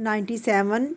97।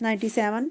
97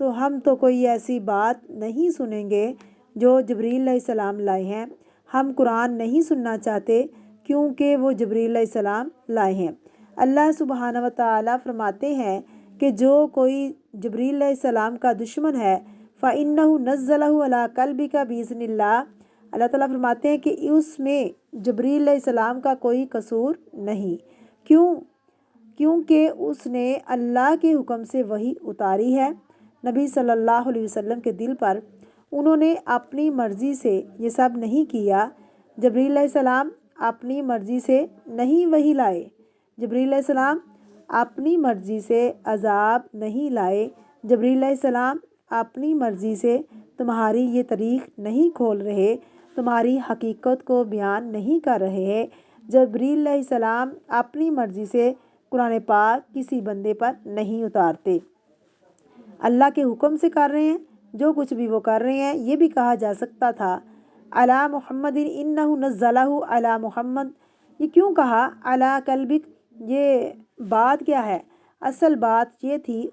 تو ہم تو کوئی ایسی بات نہیں سنیں گے جو جبریل علیہ السلام لائے ہیں۔ ہم قرآن نہیں سننا چاہتے کیونکہ وہ جبریل علیہ السلام لائے ہیں۔ اللہ سبحانہ و تعالیٰ فرماتے ہیں کہ جو کوئی جبریل علیہ السلام کا دشمن ہے فَإِنَّهُ نَزَّلَهُ عَلَىٰ قَلْبِكَ بِإِذْنِ اللَّهِ، اللہ تعالیٰ فرماتے ہیں کہ اس میں جبریل علیہ السلام کا کوئی قصور نہیں۔ کیونکہ اس نے اللہ کے حکم سے وحی اتاری ہے نبی صلی اللہ علیہ وسلم کے دل پر۔ انہوں نے اپنی مرضی سے یہ سب نہیں کیا۔ جبریل علیہ السلام اپنی مرضی سے نہیں وحی لائے۔ جبریل علیہ السلام اپنی مرضی سے عذاب نہیں لائے۔ جبریل علیہ السلام اپنی مرضی سے تمہاری یہ طریق نہیں کھول رہے، تمہاری حقیقت کو بیان نہیں کر رہے۔ جبریل علیہ السلام اپنی مرضی سے قرآن پاک کسی بندے پر نہیں اتارتے، اللہ کے حکم سے کر رہے ہیں۔ جو کچھ بھی وہ کر رہے ہیں، یہ بھی کہا جا سکتا تھا علی محمد انہ نزلہ علی محمد، یہ کیوں کہا علی قلبک؟ یہ بات کیا ہے؟ اصل بات یہ تھی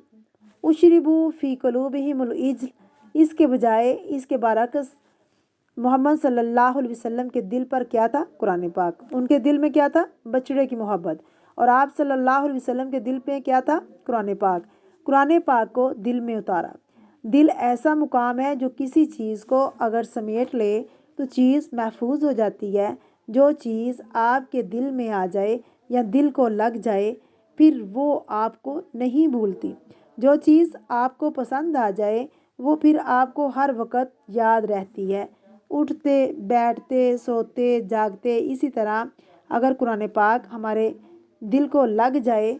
اشربو فی قلوبہم العجل، اس کے بجائے اس کے برعکس محمد صلی اللہ علیہ وسلم کے دل پر کیا تھا؟ قرآن پاک۔ ان کے دل میں کیا تھا؟ بچڑے کی محبت۔ اور آپ صلی اللہ علیہ وسلم کے دل پہ کیا تھا؟ قرآن پاک۔ قرآن پاک کو دل میں اتارا۔ دل ایسا مقام ہے جو کسی چیز کو اگر سمیٹ لے تو چیز محفوظ ہو جاتی ہے۔ جو چیز آپ کے دل میں آ جائے یا دل کو لگ جائے پھر وہ آپ کو نہیں بھولتی۔ جو چیز آپ کو پسند آ جائے وہ پھر آپ کو ہر وقت یاد رہتی ہے، اٹھتے بیٹھتے سوتے جاگتے۔ اسی طرح اگر قرآن پاک ہمارے دل کو لگ جائے،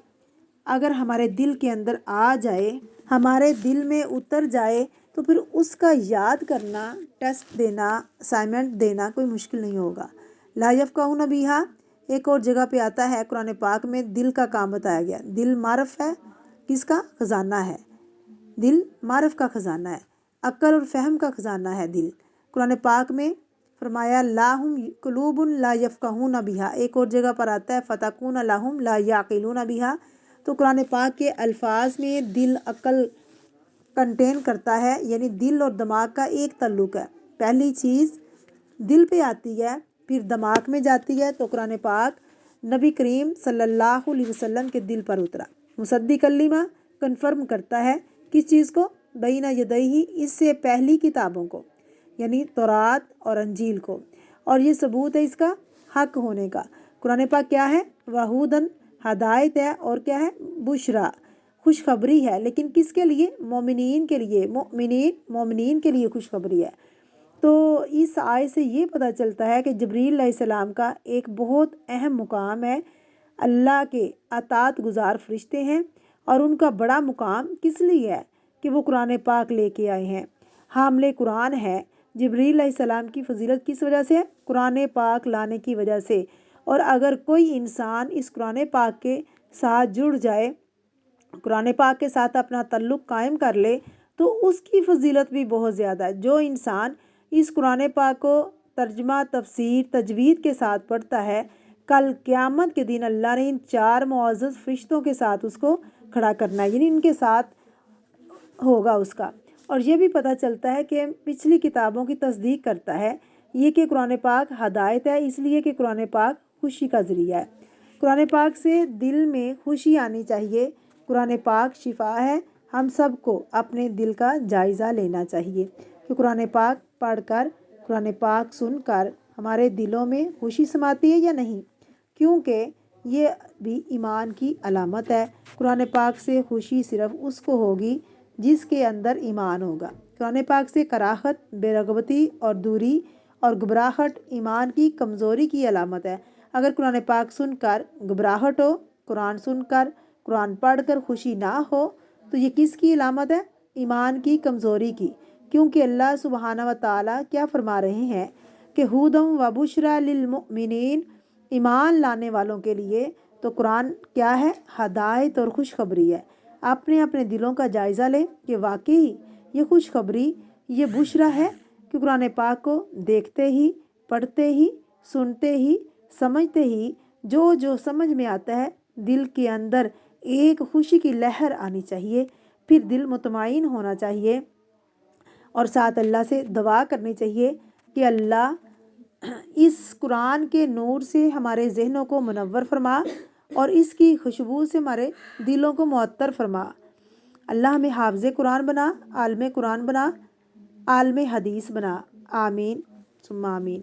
اگر ہمارے دل کے اندر آ جائے، ہمارے دل میں اتر جائے تو پھر اس کا یاد کرنا، ٹیسٹ دینا، اسائنمنٹ دینا کوئی مشکل نہیں ہوگا۔ لا یفقہون بہا ایک اور جگہ پہ آتا ہے قرآن پاک میں، دل کا کام بتایا گیا۔ دل معرف ہے، کس کا خزانہ ہے؟ دل معرف کا خزانہ ہے، عقل اور فہم کا خزانہ ہے دل۔ قرآن پاک میں فرمایا لاہم قلوب لا یفقہون بہا، ایک اور جگہ پر آتا ہے فتکون لہم لا یعقلون بہا۔ تو قرآن پاک کے الفاظ میں دل عقل کنٹین کرتا ہے، یعنی دل اور دماغ کا ایک تعلق ہے۔ پہلی چیز دل پہ آتی ہے پھر دماغ میں جاتی ہے۔ تو قرآن پاک نبی کریم صلی اللہ علیہ وسلم کے دل پر اترا، مصدق کلمہ کنفرم کرتا ہے کس چیز کو؟ بین یدیہ، اس سے پہلی کتابوں کو، یعنی تورات اور انجیل کو، اور یہ ثبوت ہے اس کا حق ہونے کا۔ قرآن پاک کیا ہے؟ وہودن، ہدایت ہے، اور کیا ہے؟ بشرا، خوشخبری ہے۔ لیکن کس کے لیے؟ مومنین کے لیے، مومنین کے لیے خوشخبری ہے۔ تو اس آیت سے یہ پتہ چلتا ہے کہ جبریل علیہ السلام کا ایک بہت اہم مقام ہے، اللہ کے اطاعت گزار فرشتے ہیں، اور ان کا بڑا مقام کس لیے ہے کہ وہ قرآن پاک لے کے آئے ہیں، حامل قرآن ہے۔ جبریل علیہ السلام کی فضیلت کس وجہ سے ہے؟ قرآن پاک لانے کی وجہ سے۔ اور اگر کوئی انسان اس قرآن پاک کے ساتھ جڑ جائے، قرآن پاک کے ساتھ اپنا تعلق قائم کر لے تو اس کی فضیلت بھی بہت زیادہ ہے۔ جو انسان اس قرآن پاک کو ترجمہ، تفسیر، تجوید کے ساتھ پڑھتا ہے، کل قیامت کے دن اللہ نے ان 4 معزز فرشتوں کے ساتھ اس کو کھڑا کرنا ہے، یعنی ان کے ساتھ ہوگا اس کا۔ اور یہ بھی پتہ چلتا ہے کہ پچھلی کتابوں کی تصدیق کرتا ہے یہ کہ قرآن پاک ہدایت ہے، اس لیے کہ قرآن پاک خوشی کا ذریعہ ہے۔ قرآن پاک سے دل میں خوشی آنی چاہیے۔ قرآن پاک شفا ہے۔ ہم سب کو اپنے دل کا جائزہ لینا چاہیے کہ قرآن پاک پڑھ کر، قرآن پاک سن کر ہمارے دلوں میں خوشی سماتی ہے یا نہیں، کیونکہ یہ بھی ایمان کی علامت ہے۔ قرآن پاک سے خوشی صرف اس کو ہوگی جس کے اندر ایمان ہوگا۔ قرآن پاک سے کراہت، بے رغبتی اور دوری اور گھبراہٹ ایمان کی کمزوری کی علامت ہے۔ اگر قرآن پاک سن کر گھبراہٹ ہو، قرآن سن کر، قرآن پڑھ کر خوشی نہ ہو تو یہ کس کی علامت ہے؟ ایمان کی کمزوری کی۔ کیونکہ اللہ سبحانہ و تعالیٰ کیا فرما رہے ہیں کہ ہدی و بشریٰ للمؤمنین، ایمان لانے والوں کے لیے تو قرآن کیا ہے؟ ہدایت اور خوشخبری ہے۔ اپنے اپنے دلوں کا جائزہ لیں کہ واقعی یہ خوشخبری، یہ بشریٰ ہے کہ قرآن پاک کو دیکھتے ہی، پڑھتے ہی، سنتے ہی، سمجھتے ہی جو سمجھ میں آتا ہے دل کے اندر ایک خوشی کی لہر آنی چاہیے۔ پھر دل مطمئن ہونا چاہیے اور ساتھ اللہ سے دعا کرنی چاہیے کہ اللہ اس قرآن کے نور سے ہمارے ذہنوں کو منور فرما اور اس کی خوشبو سے ہمارے دلوں کو معطر فرما۔ اللہ ہمیں حافظ قرآن بنا، عالم قرآن بنا، عالم حدیث بنا۔ آمین ثم آمین۔